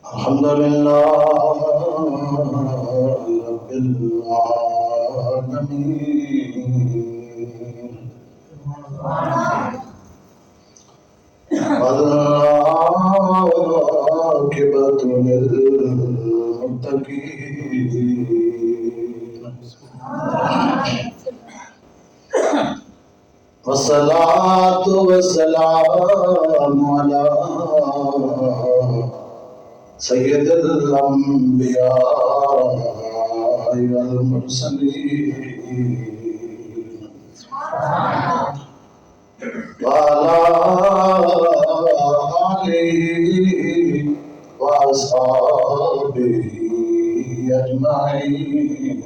الحمد لله رب العالمين والعاقبة للمتقين والصلاة والسلام على سید الانبیاء والمرسلین وعلى آلہ واصحابہ اجمعین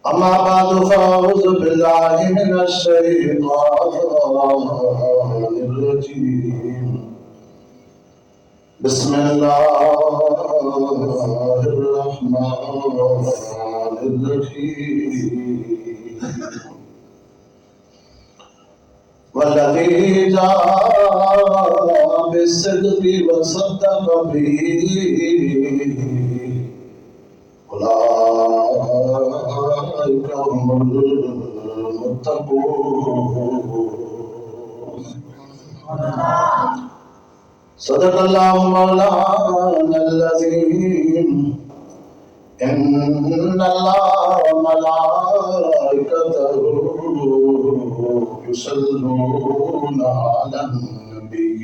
اما بعد فاعوذ باللہ من الشیطان الرجیم بسم اللہ الرحمن الرحیم والذی جاء بالصدق وصدق به أولئك هم المتقون صدق الله مولانا العظيم إن الله وملائكته يصلون على النبي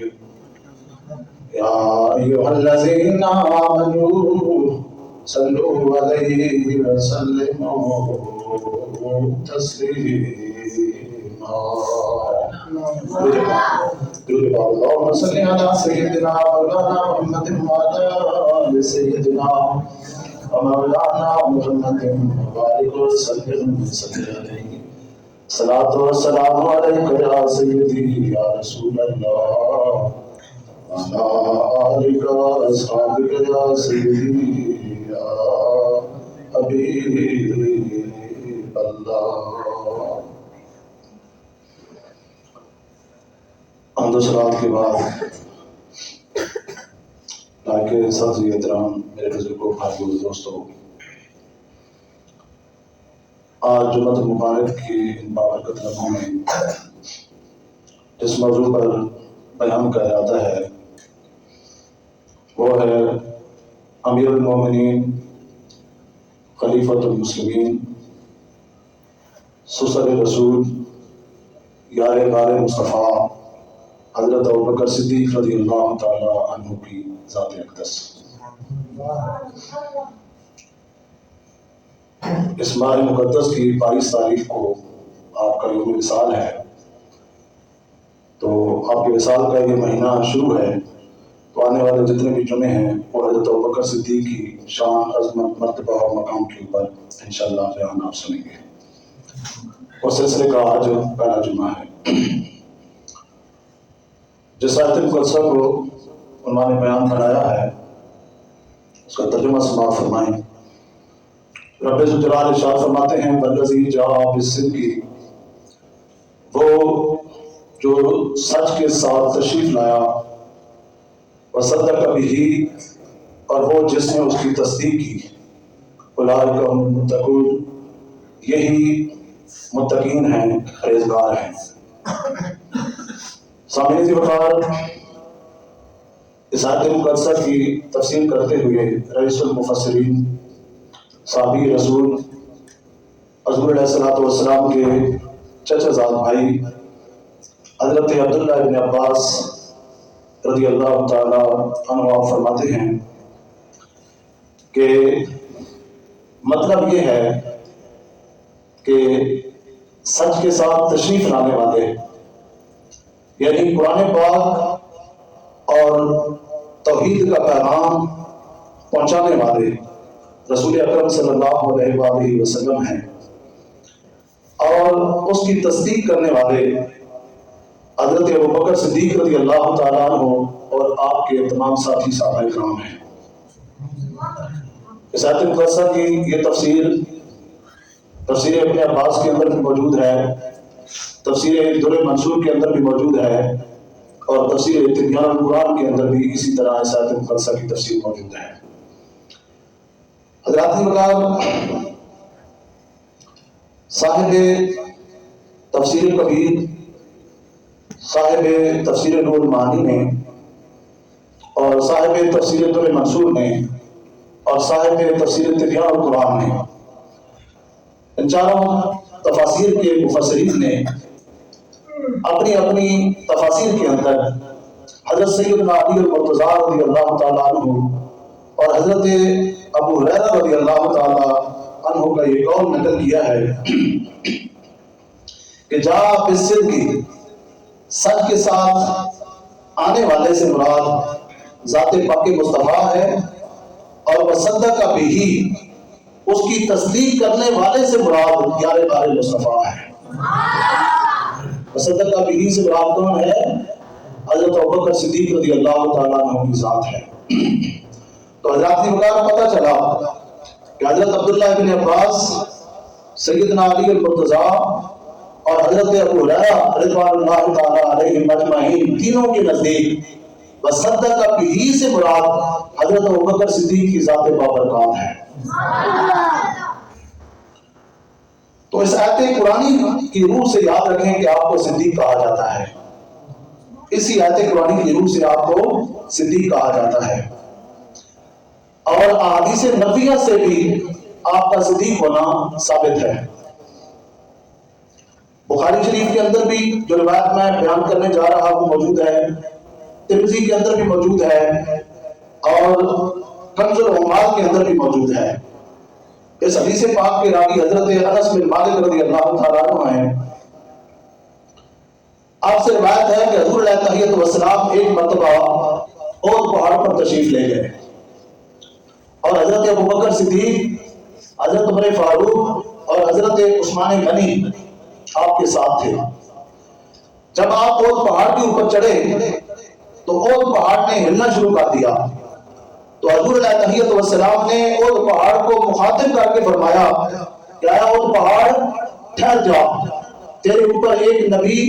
يا أيها الذين آمنوا صلوا عليه وسلموا تسليما اللهم صل على سيدنا مولانا محمد وعلى آل سيدنا ومولانا محمد وبارك وسلم عليه الصلاة والسلام عليك يا سيدي يا رسول الله وعلى آلك وأصحابك يا سيدي حبیب اللہ. حمد و صلوات کے بعد لائق سبز احترام میرے بزرگوں بھائیوں دوستوں، آج جمعۃ المبارک کی ان بابرکت لمحوں میں جس موضوع پر بیان کا ارادہ ہے وہ ہے امیر المومنین خلیفۃ المسلمین سسر رسول یار غار مصطفیٰ حضرت ابوبکر صدیق رضی اللہ تعالی عنہ کی ذات اقدس. اس ماہ مقدس کی 22 تاریخ کو آپ کا یوم وصال ہے، تو آپ کے وصال کا یہ مہینہ شروع ہے، تو آنے والے جتنے بھی جمعے ہیں وہ حضرت ابوبکر صدیق کی شان، عظمت، مرتبہ اور مقام کے اوپر انشاءاللہ بیان آپ سنیں گے. اور سلسلے کا آج پہلا جمعہ ہے. جس آیت مقدسہ کو عنوان بیان بنایا ہے اس کا ترجمہ سماعت فرمائیں. رب ذوالجلال ارشاد فرماتے ہیں والذی جاء بالصدق، وہ جو سچ کے ساتھ تشریف لایا، وصدق بہ، اور وہ جس نے اس کی تصدیق کی، اولئک هم المتقون، یہی متقین ہیں، پرہیزگار ہیں. سامعین وقار، اس آیت مقدسہ کی تفسیر کرتے ہوئے رئیس المفسرین صحابی رسول حضور علیہ السلام کے چچا زاد بھائی حضرت عبداللہ ابن عباس رضی اللہ تعالی عنہ فرماتے ہیں کہ مطلب یہ ہے کہ سچ کے ساتھ تشریف لانے والے، یعنی قرآن پاک اور توحید کا پیغام پہنچانے والے رسول اکرم صلی اللہ علیہ وآلہ وسلم ہیں، اور اس کی تصدیق کرنے والے حضرت ابوبکر صدیق رضی اللہ تعالیٰ عنہ اور آپ کے تمام ساتھی صحابہ کرام ہیں. اس آیت مقدسہ کی یہ تفسیر ابن عباس کے اندر بھی موجود ہے، تفسیر در منصور کے اندر بھی موجود ہے، اور تفسیر تبیان القرآن کے اندر بھی اسی طرح اس آیت مقدسہ کی تفسیر موجود ہے۔ حضرات مقام صاحب تفسیر کبیر، صاحب تفسیر نور المعانی نے، اور صاحب تفسیر در منصور نے، اور صاحب تفسیر تبیان القرآن نے، ان چاروں تفاسیر کے مفسرین نے اپنی اپنی تفاسیر کے اندر حضرت سیدنا علی المرتضیٰ رضی اللہ تعالیٰ عنہ اور حضرت ابو ہریرہ رضی اللہ تعالیٰ عنہ کا یہ قول نقل کیا ہے کہ جا بالصدق، سچ کے ساتھ آنے والے سے مراد ذات پاک مصطفیٰ ہے، اور وصدق بہ، اس کی تصدیق کرنے والے سے مراد یار بار مصطفیٰ ہے۔ وصدق بہ سے مراد کون ہے؟ حضرت ابوبکر صدیق رضی اللہ تعالیٰ عنہ کی ذات ہے۔ تو حضرات کی مقام پتہ چلا کہ حضرت عبداللہ ابن عباس، سیدنا علی المرتضیٰ اور حضرت ابو ہریرہ رضوان اللہ تعالیٰ علیہم اجمعین تینوں کے نزدیک وصدق بہ سے مراد حضرت ابوبکر صدیق کی ذات بابرکات ہے۔ تو اس آیت قرآنی کی روح سے یاد رکھیں کہ آپ کو صدیق کہا جاتا ہے، اسی آیت قرآنی کی روح سے آپ کو صدیق کہا جاتا ہے، اور احادیث نبویہ سے بھی آپ کا صدیق ہونا ثابت ہے۔ بخاری شریف کے اندر بھی جو روایت میں بیان کرنے جا رہا ہوں موجود ہے، ترمذی کے اندر بھی موجود ہے، اور کنز العمال کے اندر بھی موجود ہے۔ اس حدیث پاک کے راوی حضرت انس بن مالک رضی اللہ تعالیٰ عنہ ہیں۔ آپ سے روایت ہے کہ حضور علیہ الصلوۃ والسلام ایک مرتبہ اور پہاڑ پر تشریف لے گئے، اور حضرت ابوبکر صدیق، حضرت عمر فاروق اور حضرت عثمان غنی آپ کے ساتھ تھے۔ جب آپ اور پہاڑ کے اوپر چڑھے تو اور پہاڑ نے ہلنا شروع کر دیا، تو حضور علیہ الصلوۃ والسلام نے اور پہاڑ کو مخاطب کر کے فرمایا کہ اے اور پہاڑ ٹھہر جا، تیرے اوپر ایک نبی،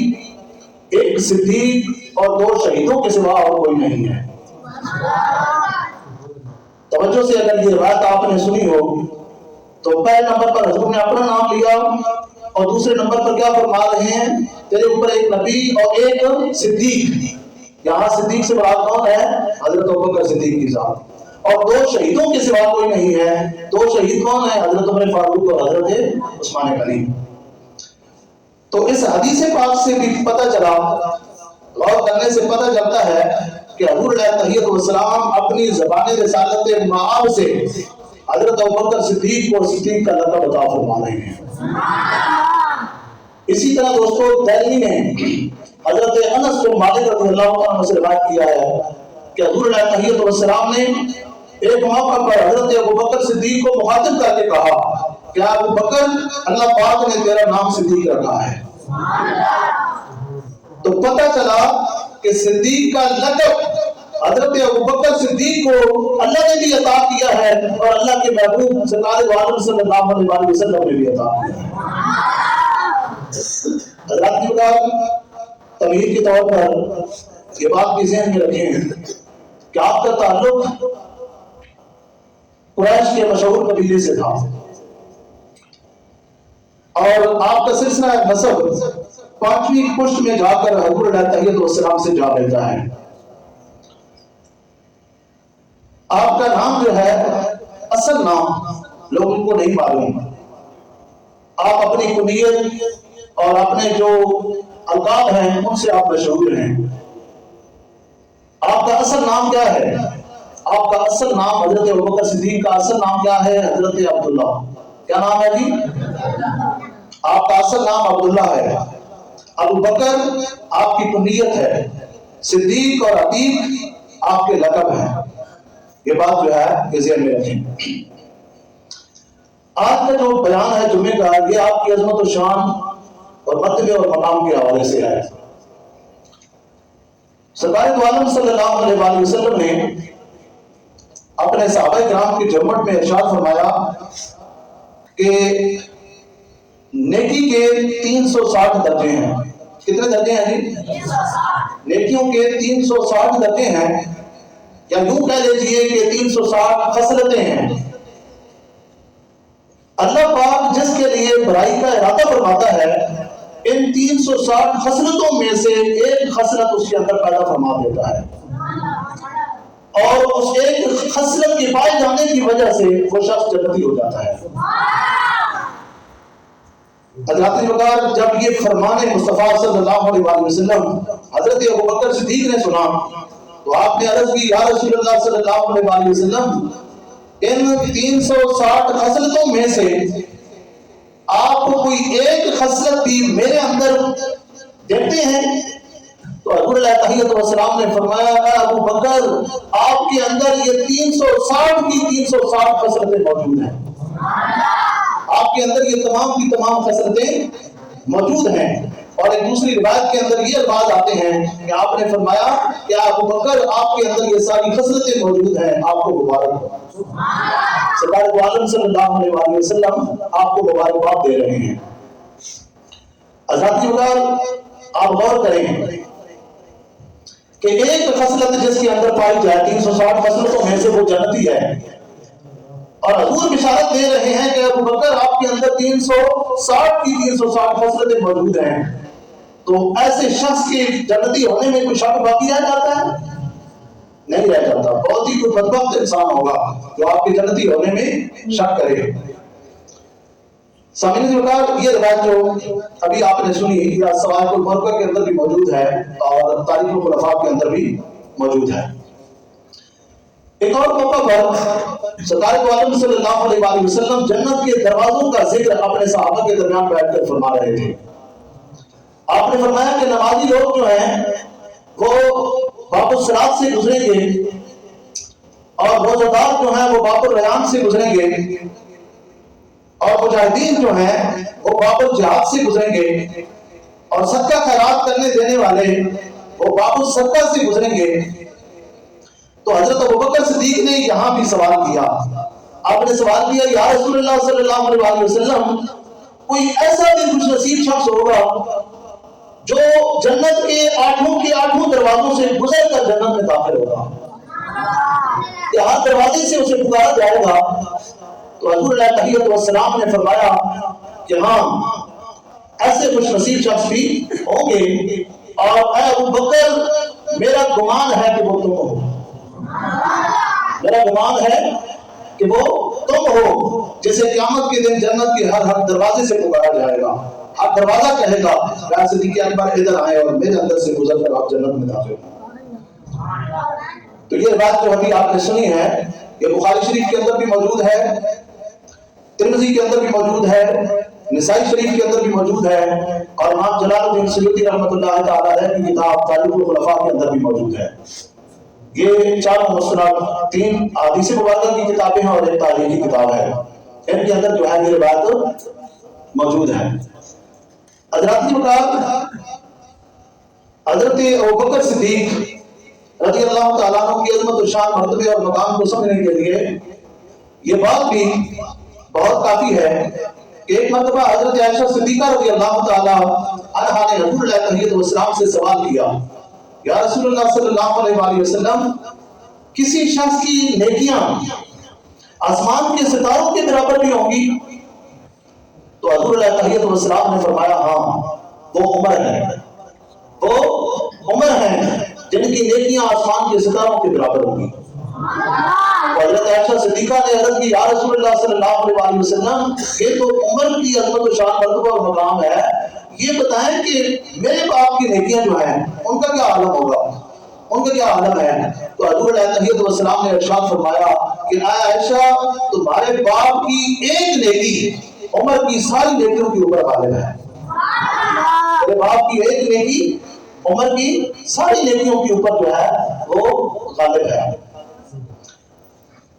ایک صدیق اور 2 شہیدوں کے سوا اور کوئی نہیں ہے۔ توجہ سے اگر یہ روایت آپ نے سنی ہو تو پہلے نمبر پر حضور نے اپنا نام لیا، اور دوسرے نمبر پر کیا فرما رہے ہیں؟ تیرے اوپر ایک نبی اور ایک صدیق۔ یہاں صدیق سے مراد کون ہے؟ حضرت ابوبکر صدیق کی ذات۔ اور 2 شہیدوں کے سوا کوئی نہیں ہے۔ 2 شہید کون ہیں؟ حضرت عمر فاروق اور حضرت عثمان غنی۔ تو اس حدیث پاک سے بھی پتہ چلا، غور کرنے سے پتہ چلتا ہے کہ حضور علیہ الصلوۃ والسلام اپنی زبان رسالت معاب سے حضرت ابوبکر صدیق کو صدیق کا لقب عطا فرما رہے ہیں۔ اسی طرح دوستو دہلوی نے حضرت انس بن مالک رضی اللہ عنہ سے روایت کیا ہے کہ حضور علیہ الصلوۃ والسلام نے ایک موقع پر حضرت ابوبکر صدیق کو مخاطب کر کے کہا کہ ابوبکر، اللہ پاک نے تیرا نام صدیق رکھا ہے۔ تو پتہ چلا کہ صدیق کا لقب حضرت ابوبکر صدیق کو اللہ نے بھی عطا کیا ہے، اور اللہ کے محبوب سرکار عالم صلی اللہ علیہ وسلم نے بھی عطا کیا ہے۔ حضرات کی بات تمہید کے طور پر یہ بات بھی ذہن میں رکھیں کہ آپ کا تعلق قریش کے مشہور قبیلے سے تھا، اور آپ کا سلسلہ نسب 5ویں پشت میں جا کر حضور علیہ الصلوۃ والسلام سے جا ملتا ہے۔ آپ کا نام جو ہے، اصل نام لوگوں کو نہیں معلوم، آپ اپنی کنیت اور اپنے جو القاب ہیں ان سے آپ مشہور ہیں۔ آپ کا اصل نام کیا ہے؟ آپ کا اصل نام حضرت ابوبکر صدیق کا اصل نام کیا ہے؟ حضرت عبداللہ۔ کیا نام ہے جی؟ آپ کا اصل نام عبداللہ ہے۔ ابوبکر آپ کی کنیت ہے، صدیق اور عتیق آپ کے لقب ہیں۔ یہ بات جو ہے یہ ذہن میں رکھیں۔ آج کا جو بیان ہے جمعے کا، یہ آپ کی عظمت و شان اور مرتبے اور مقام کے حوالے سے ہے۔ سرکار دو عالم صلی اللہ علیہ وسلم نے اپنے صحابہ کرام کی جمع میں ارشاد فرمایا کہ نیکی کے 360 درجے ہیں، کتنے درجے ہیں جی؟ نیکیوں کے 360 درجے ہیں، یا یوں کہہ لیجیے کہ 360 خصلتیں ہیں۔ اللہ پاک جس کے لیے برائی کا ارادہ فرماتا ہے، ان 360 خصلتوں میں سے ایک خصلت اس کے اندر پیدا فرما دیتا ہے، اور اس ایک خصلت کے پائے جانے کی وجہ سے وہ شخص جنتی ہو جاتا ہے۔ حضرات وقار جب یہ فرمان مصطفیٰ صلی اللہ علیہ وآلہ وسلم حضرت ابوبکر صدیق نے سنا تو آپ نے عرض کی، یا رسول اللہ صلی اللہ علیہ وآلہ وسلم، ان 360 خصلتوں میں سے آپ کوئی ایک خصلت بھی میرے اندر دیکھتے ہیں؟ تو حضور علیہ تحیۃ والسلام نے فرمایا، اے ابو بکر، آپ کے اندر یہ 360 کی 360 خصلتیں موجود ہیں، آپ کے اندر یہ تمام کی تمام خصلتیں موجود ہیں۔ اور ایک دوسری روایت کے اندر یہ الفاظ آتے ہیں کہ آپ نے فرمایا کہ ابو بکر، آپ کے اندر یہ ساری خصلتیں موجود ہیں، آپ کو مبارک ہو۔ سرکار دو عالم صلی اللہ علیہ وآلہ وسلم آپ کو مبارکباد دے رہے ہیں۔ حضرات آپ غور کریں کہ ایک خصلت جس کے اندر پائی جائے 360 خصلتوں میں سے وہ جنتی ہے، اور حضور بشارت دے رہے ہیں کہ ابو بکر، آپ کے اندر 360 کی 360 خصلتیں موجود ہیں، تو ایسے شخص کے جنتی ہونے میں کوئی شک باقی رہ جاتا ہے؟ نہیں رہ جاتا۔ بہت ہی کوئی بدبخت انسان ہوگا جو آپ کے جنتی ہونے میں شک کرے۔ سامعین وقار، یہ روایت جو ابھی آپ نے سنی یا سوائق المرقہ کے اندر بھی موجود ہے اور تاریخ الخلفاء کے اندر بھی موجود ہے۔ ایک اور موقع پر سرکار دو عالم صلی اللہ علیہ وآلہ وسلم جنت کے دروازوں کا ذکر اپنے صحابہ کے درمیان بیٹھ کر فرما رہے تھے۔ آپ نے فرمایا کہ نمازی لوگ جو ہیں وہ باب الصراط سے گزریں گے، اور روزہ دار جو ہیں وہ باب الریان سے گزریں گے، اور مجاہدین جو ہیں وہ باب الجہاد سے گزریں گے، اور صدقہ خیرات کرنے دینے والے وہ باب الصدقہ سے گزریں گے۔ تو حضرت ابوبکر صدیق نے یہاں بھی سوال کیا، آپ نے سوال کیا، یا رسول اللہ صلی اللہ علیہ وآلہ وسلم، کوئی ایسا بھی خوش نصیب شخص ہوگا جو جنت کے 8 دروازوں سے گزر کر جنت میں داخل ہوگا، کہ ہر دروازے سے اسے پکارا جائے گا؟ تو حضور علیہ تحیۃ والسلام نے فرمایا کہ ہاں، ایسے خوش نصیب شخص بھی ہوں گے، اور اے ابو بکر، میرا گمان ہے کہ وہ تم ہو، میرا گمان ہے کہ وہ تم ہو، جسے قیامت کے دن جنت کے ہر دروازے سے پکارا جائے گا، ہر دروازہ کہے گا یا صدیق اکبر ادھر آئے اور میرے اندر سے گزر کر آپ جنت میں داخل ہو۔ تو یہ بات جو ابھی آپ نے سنی ہے، یہ بخاری شریف کے اندر بھی موجود ہے، ترمذی کے اندر بھی موجود ہے، نسائی شریف کے اندر بھی موجود ہے، اور امام جلال الدین سیوطی رحمۃ اللہ تعالی علیہ کی کتاب تاریخ الخلفاء کے اندر بھی موجود ہے۔ یہ 4 مسند، 3 احادیث مبارکہ کی کتابیں ہیں اور ایک تاریخی کتاب ہے، ان کے اندر جو ہے یہ روایت موجود ہے۔ حضرات حضرت ابوبکر صدیق رضی اللہ تعالیٰ عنہ کی عظمت و شان، مرتبے اور مقام کو سمجھنے کے لیے یہ بات بھی بہت کافی ہے کہ ایک مرتبہ حضرت عائشہ صدیقہ رضی اللہ تعالیٰ عنہا نے حضور علیہ تحیۃ والسلام سے سوال کیا، یا رسول اللہ صلی اللہ علیہ وآلہ وسلم، کسی شخص کی نیکیاں آسمان کے ستاروں کے برابر بھی ہوں گی؟ تو حضور علیہ تحیۃ والسلام نے فرمایا، ہاں، وہ عمر ہے، وہ عمر ہیں جن کی نیکیاں آسمان کے ستاروں کے برابر ہوں گی۔ حضرت عائشہ صدیقہ نے عرض کی، یا رسول اللہ صلی اللہ علیہ وآلہ وسلم، یہ تو عمر کی عظمت و شان، مرتبہ اور مقام ہے، یہ بتائیں کہ میرے باپ کی نیکیاں جو ہیں ان کا کیا عالم ہوگا، ان کا کیا عالم ہے؟ تو حضور علیہ تحیۃ والسلام نے ارشاد فرمایا کہ اے عائشہ، تمہارے باپ کی ایک نیکی عمر کی ساری نیکیوں کے اوپر غالب ہے، میرے باپ کی ایک نیکی عمر کی ساری نیکیوں کے اوپر جو ہے وہ غالب ہے۔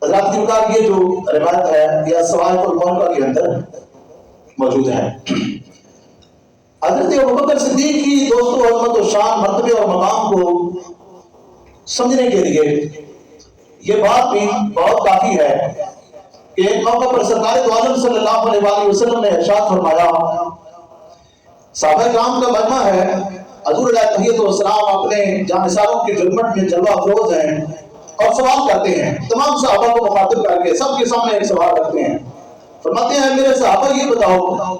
حضرات کی بات، یہ جو روایت ہے یہ سوائق المرقہ کے اندر موجود ہے۔ حضرت ابوبکر صدیق کی دوستو عظمت و شان، مرتبے اور مقام کو سمجھنے کے لیے یہ بات بھی بہت کافی ہے کہ ایک موقع پر سرکار دو عالم صلی اللہ علیہ وآلہ وسلم نے ارشاد فرمایا، صحابہ کرام کا مجمع ہے، حضور علیہ تحیت والسلام اپنے جانثاروں کے جلمٹ میں جلوہ افروز ہیں اور سوال کرتے ہیں، تمام صحابہ کو مخاطب کر کے سب کے سامنے ایک سوال رکھتے ہیں۔ فرماتے ہیں میرے صحابہ یہ بتاؤ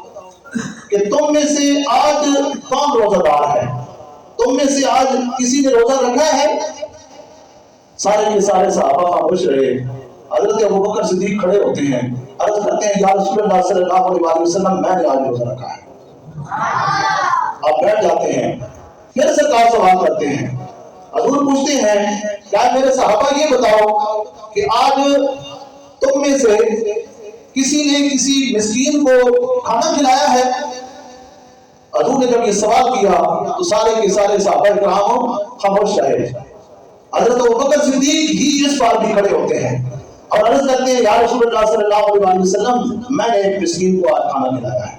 کہ تم میں سے آج کون روزہ دار ہے؟ تم میں سے آج کسی نے روزہ رکھا ہے؟ سارے کے سارے صحابہ خاموش رہے۔ حضرت ابوبکر صدیق کھڑے ہوتے ہیں، عرض کرتے ہیں یا رسول اللہ صلی اللہ علیہ وسلم میں نے آج روزہ رکھا ہے۔ آپ بیٹھ جاتے ہیں، پھر سرکار سوال کرتے ہیں، حضور پوچھتے ہیں کیا میرے صحابہ یہ بتاؤ کہ آج تم میں سے کسی نے کسی مسکین کو کھانا کھلایا ہے؟ حضور نے جب یہ سوال کیا تو سارے کے سارے صحابہ کرام خاموش رہے۔ حضرت ابوبکر صدیق ہی اس بار بھی کھڑے ہوتے ہیں اور عرض کرتے ہیں یا رسول اللہ صلی اللہ علیہ وسلم میں نے ایک مسکین کو آج کھانا کھلایا ہے۔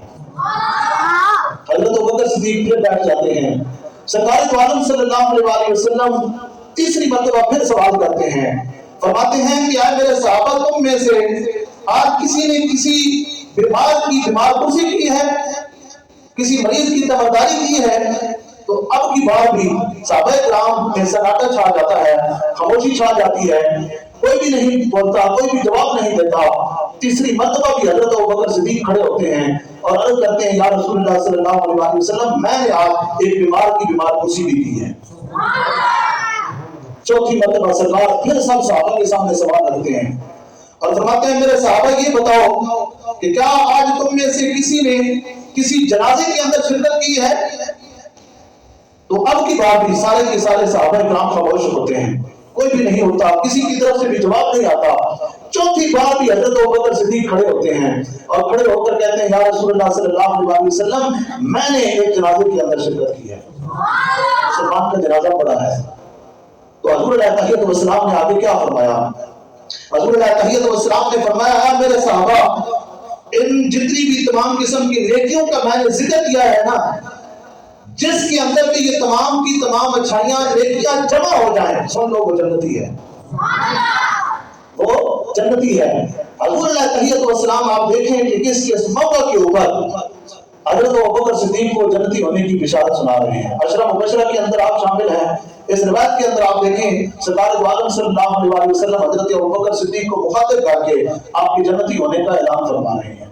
حضرت ابوبکر صدیق پھر بیٹھ جاتے ہیں۔ سرکار دو عالم صلی اللہ علیہ وسلم تیسری مرتبہ پھر سوال کرتے ہیں، فرماتے ہیں کہ اے میرے صحابہ تم میں سے آج کسی نے کسی بیمار کی بیمار پرسی کی ہے، کسی مریض کی تبرداری کی ہے؟ تو اب کی بار بھی صحابہ کرام میں سناٹا چھا جاتا ہے، خاموشی چھا جاتی ہے، کوئی بھی نہیں بولتا، کوئی بھی جواب نہیں دیتا۔ تیسری مرتبہ بھی حضرت ابوبکر صدیق کھڑے ہوتے ہیں اور عرض کرتے ہیں یا رسول اللہ صلی اللہ علیہ وسلم میں نے آج ایک بیمار کی بیمار پرسی بھی کی ہے۔ چوتھی مرتبہ سرکار پھر سب صحابہ کے سامنے سوال رکھتے ہیں اور فرماتے ہیں میرے صحابہ یہ بتاؤ کہ کیا آج تم میں سے کسی نے کسی جنازے کے اندر شرکت کی ہے؟ تو اب کی بات بھی سارے کے سارے صحابہ کرام خاموش ہوتے ہیں، کوئی بھی نہیں ہوتا، کسی کی طرف سے بھی جواب نہیں آتا۔ چوتھی بار بھی حضرت ابوبکر صدیق کھڑے ہوتے ہیں اور کھڑے ہو کر کہتے ہیں یا رسول اللہ صلی اللہ علیہ وسلم میں نے ایک جنازے کے اندر شرکت کی ہے، مسلمان کا جنازہ پڑا ہے۔ تو حضور علیہ تحیت والسلام نے آگے کیا فرمایا؟ حضور علیہ تحیت والسلام نے فرمایا اے میرے صحابہ ان جتنی بھی تمام قسم کی نیکیوں کا میں نے ذکر کیا ہے نا، جس کے اندر بھی یہ تمام کی تمام اچھائیاں نیکیاں جمع ہو جائیں، سن لو وہ جنتی ہے، وہ جنتی ہے۔ حضور علیہ تحیت والسلام آپ دیکھیں کہ کس موقع کے اوپر حضرت ابوبکر صدیق کو جنتی ہونے کی بشارت سنا رہے ہیں۔ عشرہ مبشرہ کے اندر آپ شامل ہیں۔ اس روایت کے اندر آپ دیکھیں سرکار دو عالم صلی اللہ علیہ وسلم حضرت ابوبکر صدیق کو مخاطب کر کے آپ کی جنتی ہونے کا اعلان فرما رہے ہیں۔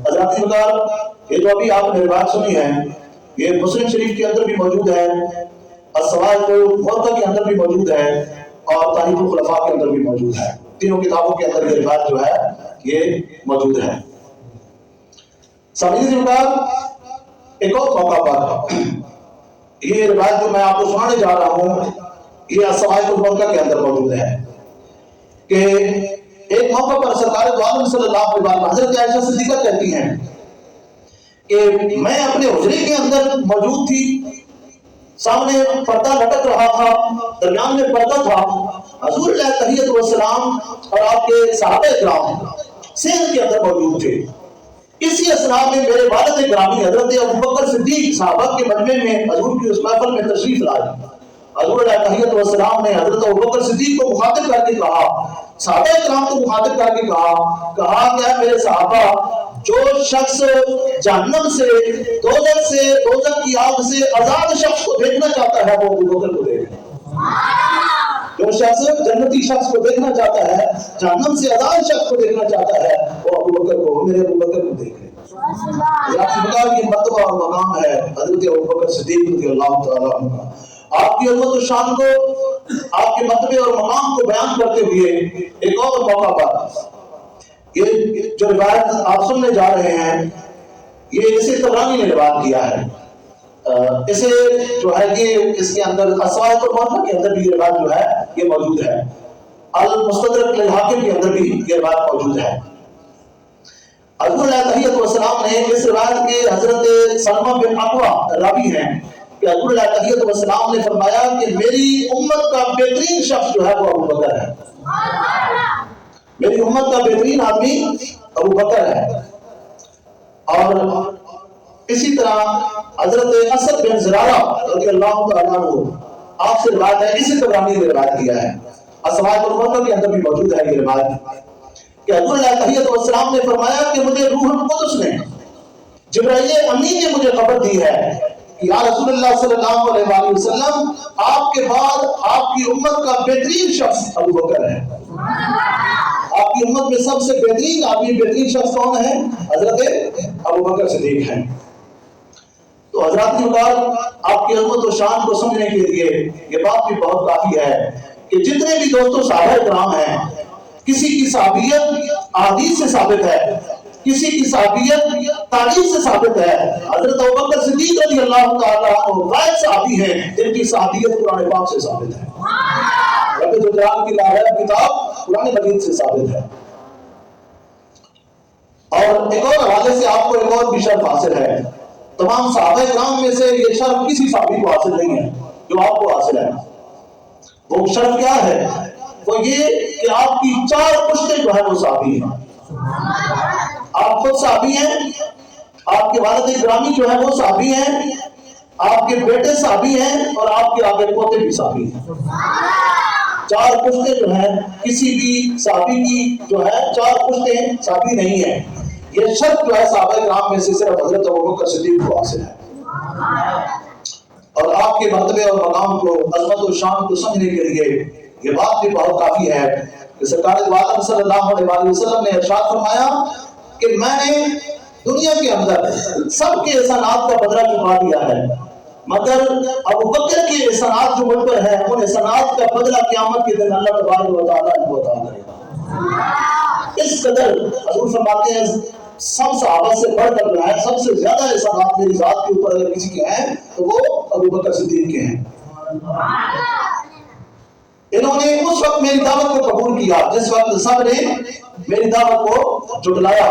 حضرات بزرگار یہ جو ابھی آپ نے روایت سنی ہے یہ مسلم شریف کے اندر بھی موجود ہے، الصواعق المرتضیٰ کے اندر بھی موجود ہے اور تاریخ الخلفاء کے اندر بھی موجود ہے۔ تینوں کتابوں کے اندر یہ روایت جو ہے یہ موجود ہے۔ سامعین بزرگار ایک اور موقع پر یہ روایت جو میں آپ کو سنانے جا رہا ہوں یہ الصواعق المرتضیٰ کے اندر موجود ہے کہ ایک موقع پر سرکار دو عالم صلی اللہ علیہ وسلم حضرت عائشہ صدیقہ کہتی ہیں کہ میں اپنے حجرے کے اندر موجود تھی، سامنے پردہ لٹک رہا تھا، درمیان میں پردہ تھا، حضور علیہ تحیت والسلام اور آپ کے صحابہ کرام صحن کے اندر موجود تھے۔ اسی اثناء میں میرے والد گرامی حضرت ابوبکر صدیق صحابہ کے مجمع میں حضور کی اس محفل میں تشریف لائے۔ حضور علیہ تحیت والسلام نے حضرت ابوبکر صدیق کو مخاطب کر کے کہا، صحابہ کرام کو مخاطب کر کے کہا کہ میرے صحابہ جو شخص جہنم سے دوزخ کی آگ سے آزاد شخص کو دیکھنا چاہتا ہے وہ ابوبکر کو دیکھے۔ جو شخص جنتی شخص کو دیکھنا چاہتا ہے، جہنم سے آزاد شخص کو دیکھنا چاہتا ہے وہ ابوبکر کو، میرے ابوبکر کو دیکھے۔ یہ مرتبہ اور مقام ہے حضرت ابوبکر صدیق رضی اللہ تعالیٰ عنہ۔ آپ کی عظمت و شان کو، آپ کے مرتبے اور مقام کو بیان کرتے ہوئے ایک اور موقع پر یہ جو روایت آپ سننے جا رہے ہیں یہ اسے طبرانی نے روایت کیا ہے۔ اسے جو ہے یہ اس کے اندر الصواعق المرتضیٰ کے اندر بھی یہ روایت جو ہے یہ موجود ہے، المستدرک للحاکم کے اندر بھی یہ روایت موجود ہے۔ حضور علیہ تحیت والسلام نے اس روایت کے حضرت سلمہ بن اقویٰ راوی ہیں کہ حضور علیہ تحیت والسلام نے فرمایا کہ میری امت کا بہترین شخص جو ہے وہ ابوبکر ہے، میری امت کا بہترین آدمی ابوبکر ہے۔ اور اسی طرح حضرت اسد بن زرارہ رضی اللہ تعالیٰ عنہ آپ سے روایت ہے، اسی طبرانی نے روایت کیا ہے، الصواعق المرتضیٰ کے اندر بھی موجود ہے یہ روایت کہ حضور علیہ تحیت والسلام نے فرمایا کہ مجھے روح القدس نے جبرائیل امین نے مجھے خبر دی ہے کہ یا رسول اللہ صلی اللہ علیہ وآلہ وسلم آپ کے بعد آپ کی امت کا بہترین شخص ابو بکر ہے. آپ کی امت میں سب سے بہترین بہترین شخص کون ہے؟ حضرت ابو بکر صدیق ہیں. تو حضرات کی بات آپ کی عظمت و شان کو سمجھنے کے لیے یہ بات بھی بہت کافی ہے کہ جتنے بھی دوستوں صحابہ کرام ہیں کسی کی صحابیت احادیث سے ثابت ہے, کسی کی صحابیت تاریخ سے ثابت ہے. حضرت ابوبکر صدیق رضی اللہ تعالیٰ عنہ واحد صحابی ہیں جن کی صحابیت قرآن پاک سے ثابت ہے. رب الجلال کی لارحہ کتاب قرآن مجید سے ثابت ہے. اور ایک اور حوالے سے آپ کو ایک اور بھی شرف حاصل ہے. تمام صحابہ کرام میں سے یہ شرف کسی صحابی کو حاصل نہیں ہے جو آپ کو حاصل ہے. وہ شرف کیا ہے؟ وہ یہ کہ آپ کی 4 پشتیں جو ہے وہ صحابی ہیں. آپ خود صحابی ہیں, آپ کے والد گرامی جو ہے وہ صحابی ہیں, آپ کے بیٹے صحابی ہیں اور آپ کے آگے پوتے بھی صحابی ہیں. 4 پشتیں جو ہیں کسی بھی صحابی کی جو ہے 4 پشتیں صحابی نہیں ہیں. یہ شرط جو ہے صحابہ کرام میں سے صرف حضرت ابوبکر صدیق کو حاصل ہے. اور آپ کے مرتبے اور مقام کو عظمت و شان کو سمجھنے کے لیے یہ بات بھی بہت کافی ہے کہ سرکار دو عالم صلی اللہ علیہ وسلم نے ارشاد فرمایا کہ میں نے دنیا کے اندر سب کے احسانات کا بدلہ چکا دیا ہے, مگر ابوبکر کے احسانات جو مجھ پر ہیں ان احسانات کا بدلہ قیامت کے دن اللہ تبارک و تعالیٰ ان کو عطا کرے گا. اس قدر حضور فرماتے ہیں سب صحابہ سے بڑھ کر جو ہے سب سے زیادہ احسانات میری ذات کے اوپر اگر کسی کے ہیں تو وہ ابوبکر صدیق کے ہیں. انہوں نے اس وقت میری دعوت کو قبول کیا جس وقت سب نے میری دعوت کو جھٹلایا.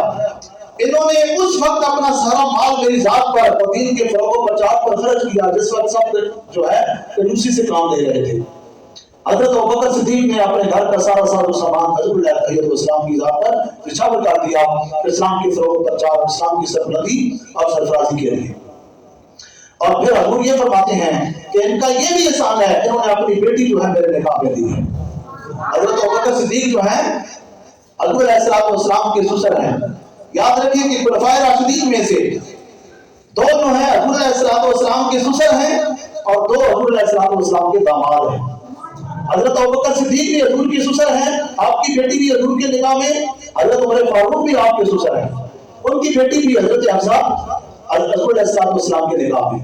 انہوں نے اس وقت اپنا سارا مال میری ذات پر اور دین کے فروغ و بچاؤ پر خرچ کیا جس وقت سب جو ہے کنجوسی سے کام لے رہے تھے. حضرت ابوبکر صدیق نے اپنے گھر کا سارا سامان حضور علیہ السلام کی ذات پر نچھاور کر دیا اسلام کے فروغ و بچاؤ, اسلام کی سربلندی اور سرفرازی کے لیے. اور پھر حضور یہ فرماتے ہیں کہ ان کا یہ بھی احسان ہے انہوں نے اپنی بیٹی جو ہے میرے نکاح میں دی ہے. حضرت ابوبکر صدیق جو ہیں حضور علیہ السلام کے سسر ہیں. یاد رکھیے کہ خلفائے راشدین میں سے 2 جو ہیں حضور علیہ السلام کے سسر ہیں اور 2 حضور علیہ السلام کے داماد ہیں. حضرت ابوبکر صدیق بھی حضور کے سسر ہیں, آپ کی بیٹی بھی حضور کے نکاح میں, حضرت عمر فاروق بھی آپ کے سسر ہیں, ان کی بیٹی بھی حضرت حفصہ حضور علیہ السلام کے نکاح میں.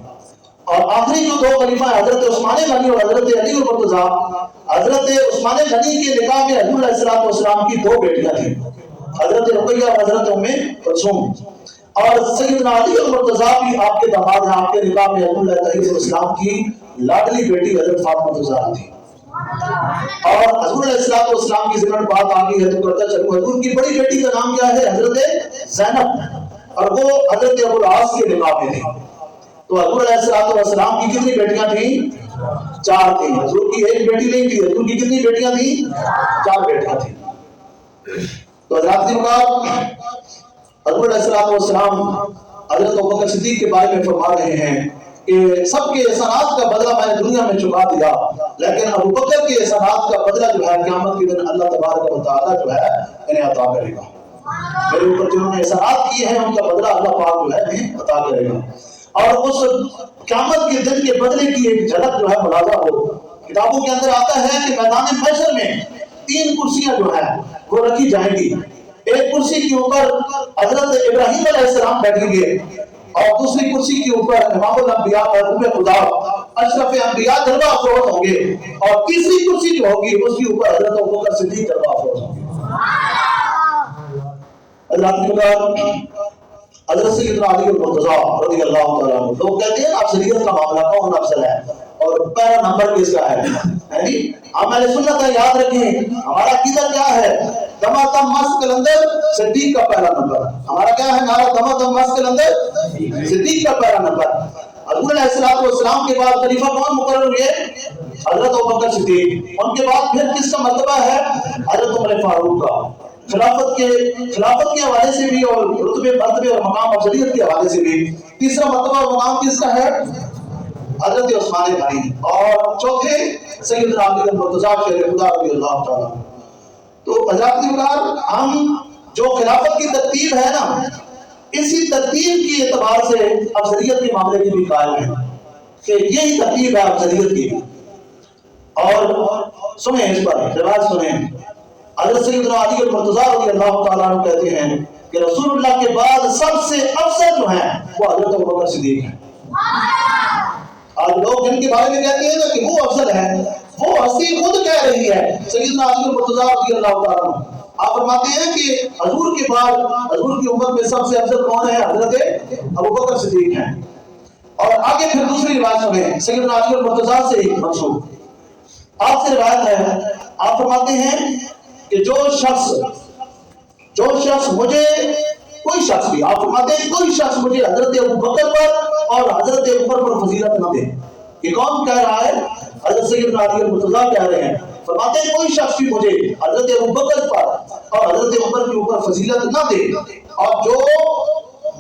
اور آخری جو 2 خلیفہ ہیں حضرت عثمان غنی اور حضرت علی المرتضیٰ, حضرت عثمان غنی کے نکاح میں حضور علیہ السلام کی 2 بیٹیاں تھیں, حضرت رقیہ اور حضرت ام کلثوم. اور سیدنا علی المرتضیٰ بھی آپ کے داماد ہیں, آپ کے نکاح میں حضور علیہ السلام کی لاڈلی بیٹی حضرت فاطمہ الزہرا تھی. اور حضور علیہ السلام کی ذکر بات آ گئی ہے تو کرتا چلوں. حضور کی بڑی بیٹی کا نام کیا ہے؟ حضرت زینب, اور وہ حضرت ابو العاص کے نکاح میں تھی. تو حضور علیہ السلام کی کتنی بیٹیاں تھیں؟ 4 تھیں. حضور کی ایک بیٹی نہیں تھی, حضور کی کتنی بیٹیاں تھیں؟ 4 بیٹیاں تھیں. تو حضرات نے کہا حضور علیہ السلام حضرت ابوبکر صدیق کے بارے میں فرما رہے ہیں کہ سب کے احسانات کا بدلہ میں نے دنیا میں چکا دیا, لیکن ابوبکر کے احسانات کا بدلہ جو ہے قیامت کے دن اللہ تبارک و تعالیٰ جو ہے انہیں عطا کرے گا. میرے اوپر جنہوں نے احسانات کیے ہیں ان کا بدلہ اللہ پاک جو ہے انہیں عطا کرے گا. اور اس قیامت کے دن کے بدلے کی ایک جھلک جو ہے ملاحظہ ہو. کتابوں کے اندر آتا ہے کہ میدان محشر میں 3 کرسیاں جو ہیں وہ رکھی جائیں گی. ایک کرسی کے اوپر حضرت ابراہیم علیہ السلام بیٹھیں گے اور دوسری کرسی کے اوپر امام الانبیاء محبوب خدا اشرف انبیاء جلوہ افروز ہوں گے, اور تیسری کرسی جو ہوگی اس کے اوپر حضرت ابوبکر صدیق جلوہ افروز ہوں گے. حضرت سیدنا علی المرتضیٰ رضی اللہ تعالیٰ عنہ, لوگ کہتے ہیں افضلیت کا معاملہ کون افضل ہے اور پہلا نمبر کس کا ہے جی؟ ہم اہل سنت ہے, یاد رکھیں ہمارا عقیدہ کیا ہے؟ دما دم مس کلندر صدیق کا پہلا نمبر. ہمارا کیا ہے نعرہ؟ دما دم مس کلندر صدیق کا پہلا نمبر. حضور علیہ السلام کے بعد خلیفہ کون مقرر ہوئے؟ حضرت ابوبکر صدیق. ان کے بعد پھر کس کا مرتبہ ہے؟ حضرت عمر فاروق کا. خلافت کے حوالے سے بھی اور رتبے مرتبے اور مقام افضلیت کے حوالے سے بھی تیسرا مرتبہ اور مقام کس کا ہے؟ حضرت عثمان غنی. اور چوتھے سیدنا علی المرتضیٰ شیر خدا رضی اللہ تعالیٰ. تو حضرات ہم جو خلافت کی ترتیب ہے نا اسی ترتیب کی اعتبار سے افضلیت کے معاملے کی بھی قائم ہے کہ یہی ترتیب ہے افضلیت کی. اور سنیں اس پر روایت سنیں. حضرت سیدنا علی المرتضیٰ رضی اللہ تعالیٰ عنہ کہتے ہیں کہ رسول اللہ کے بعد سب سے افضل جو ہیں وہ حضرت ابوبکر صدیق ہیں. آج لوگ جن کے بارے میں کہتے ہیں نا کہ وہ افضل ہے، وہ ہستی خود کہہ رہی ہے سیدنا علی المرتضیٰ رضی اللہ تعالیٰ عنہ. آپ فرماتے ہیں کہ حضور کے بعد حضور کی امت میں سب سے افضل کون ہے؟ حضرت ابوبکر صدیق ہیں. اور آگے پھر دوسری روایت سنیں سیدنا علی المرتضیٰ سے ہی منسوب. آپ سے روایت ہے، آپ فرماتے ہیں کہ جو شخص مجھے کوئی شخص بھی، آپ فرماتے ہیں کوئی شخص مجھے حضرت ابوبکر پر اور حضرت عمر پر فضیلت نہ دے. یہ کون کہہ رہا ہے؟ حضرت سیدنا علی المرتضیٰ کہہ رہے ہیں. فرماتے ہیں کوئی شخص بھی مجھے حضرت ابوبکر پر اور حضرت عمر کے اوپر فضیلت نہ دے، اور جو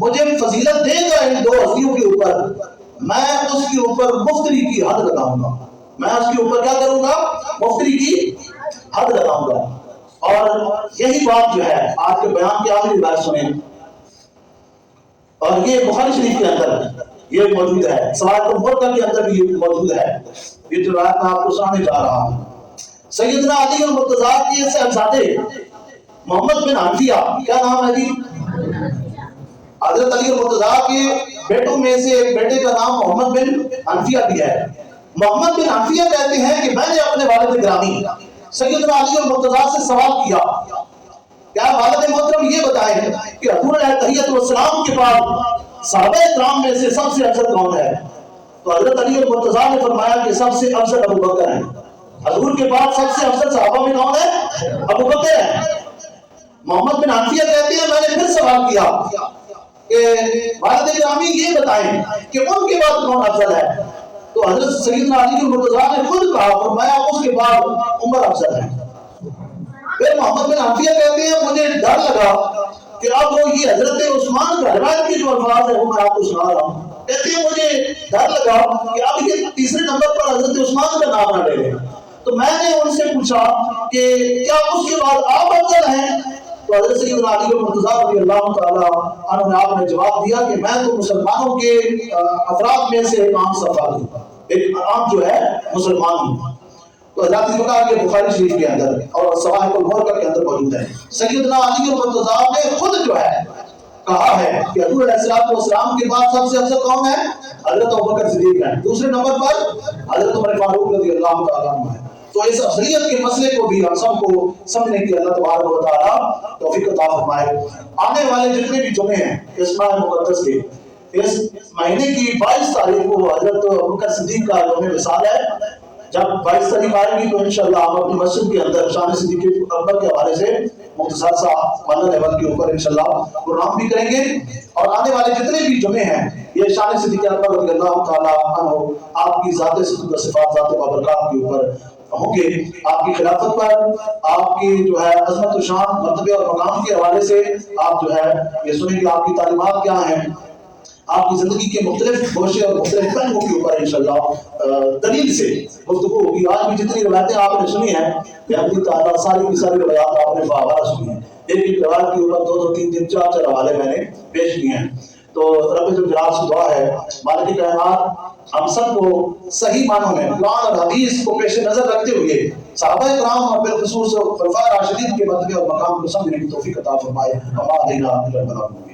مجھے فضیلت دے گا ان دو ہستیوں کے اوپر، میں اس کے اوپر مفتری کی حد لگاؤں گا. میں اس کے اوپر کیا کروں گا؟ مفتری کی حد لگاؤں گا. اور یہی بات جو ہے آج کے بیان کی آخری بات سنیں، اور یہ بخاری شریف کے اندر یہ موجود ہے، سوائے المرتضیٰ کے اندر بھی یہ موجود ہے. یہ جو روایت میں آپ کو سنانے جا رہا ہوں، سیدنا علی المرتضیٰ کے صاحبزادے محمد بن حنفیہ، کیا نام ہے جی؟ حضرت علی المرتضیٰ کے بیٹوں میں سے ایک بیٹے کا نام محمد بن حنفیہ بھی ہے. محمد بن حنفیہ کہتے ہیں کہ میں نے اپنے والد گرامی سیدنا علی المرتضیٰ سے سوال کیا، کیا والد محترم یہ بتائیں کہ حضور علیہ تحیۃ والسلام کے بعد صحابہ کرام میں سے سب سے افضل کون ہے؟ تو حضرت علی المرتضیٰ نے فرمایا کہ سب سے افضل ابوبکر ہیں. حضور کے بعد سب سے افضل صحابہ میں کون ہے؟ ابوبکر ہے. محمد بن حنفیہ کہتے ہیں میں نے پھر سوال کیا کہ والد گرامی یہ بتائیں کہ ان کے بعد کون افضل ہے؟ تو حضرت سیدنا علی المرتضیٰ نے خود کہا، فرمایا اس کے بعد عمر افضل ہے. پھر محمد بن حنفیہ کہتے ہیں مجھے ڈر لگا کہ اب وہ یہ حضرت عثمان کا روایت کے جو الفاظ ہیں وہ میں آپ کو سنا رہا ہوں. کہتے ہیں مجھے ڈر لگا کہ اب یہ تیسرے نمبر پر حضرت عثمان کا نام نہ لے لیں. تو میں نے ان سے پوچھا کہ کیا اس کے بعد آپ افضل ہیں؟ تو حضرت سیدنا علی المرتضیٰ رضی اللہ تعالیٰ عنہ نے آپ نے جواب دیا کہ میں تو مسلمانوں کے افراد میں سے ایک عام صفحہ ہوں، ایک عام جو ہے مسلمان ہوں. تو حضرت اس وقت یہ بخاری شریف کے اندر اور صواحب المرتضیٰ کے اندر موجود ہے. سیدنا علی المرتضیٰ نے خود جو ہے کہا ہے کہ حضور علیہ السلام کے بعد سب سے افضل کون ہے؟ حضرت ابوبکر صدیق ہے. دوسرے نمبر پر حضرت عمر فاروق رضی اللہ تعالیٰ عنہ ہے. تو اس افضلیت کے مسئلے کو بھی ہم سب کو سمجھنے کی اللہ تبارک و تعالیٰ توفیق عطا فرمائے. آنے والے جتنے بھی جمعے ہیں اس ماہ مقدس کے، اس مہینے کی 22 تاریخ کو حضرت ابوبکر صدیق کا یوم وصال ہے. جب 22 تاریخ آئے گی تو انشاءاللہ ہم اپنی مسجد کے اندر شان صدیق اکبر کے حوالے سے مختصر سا مانا لیول کے اوپر انشاءاللہ پروگرام بھی کریں گے. اور آنے والے جتنے بھی جمعے ہیں یہ شان صدیق اکبر رضی اللہ تعالیٰ عنہ آپ کی ذات صفات ذات بابرکات کے اوپر ہوں گے. آپ کی خلافت پر آپ کی جو ہے عظمت و شان مرتبے اور مقام کے حوالے سے آپ جو ہے یہ سنیں کہ آپ کی تعلیمات کیا ہیں، آپ کی زندگی کے مختلف گوشے اور مختلف پہلوؤں کے اوپر انشاءاللہ دلیل سے گفتگو ہوگی. آج بھی جتنی روایتیں آپ نے سنی ہیں بہت تعالیٰ ساری کی ساری روایات آپ نے بحوالہ سنی ہیں. ایک ایک روایت کے اوپر 2 3 3 4 حوالے میں نے پیش کیے ہیں. تو رب جلال سے دعا ہے مالک کائنات ہم سب کو صحیح معنوں میں قرآن اور حدیث کو پیش نظر رکھتے ہوئے صحابہ کرام اور بالخصوص خلفائے راشدین کے مرتبے اور مقام کو سمجھنے کی توفیق عطا فرمائے. وما علینا الا البلاغ.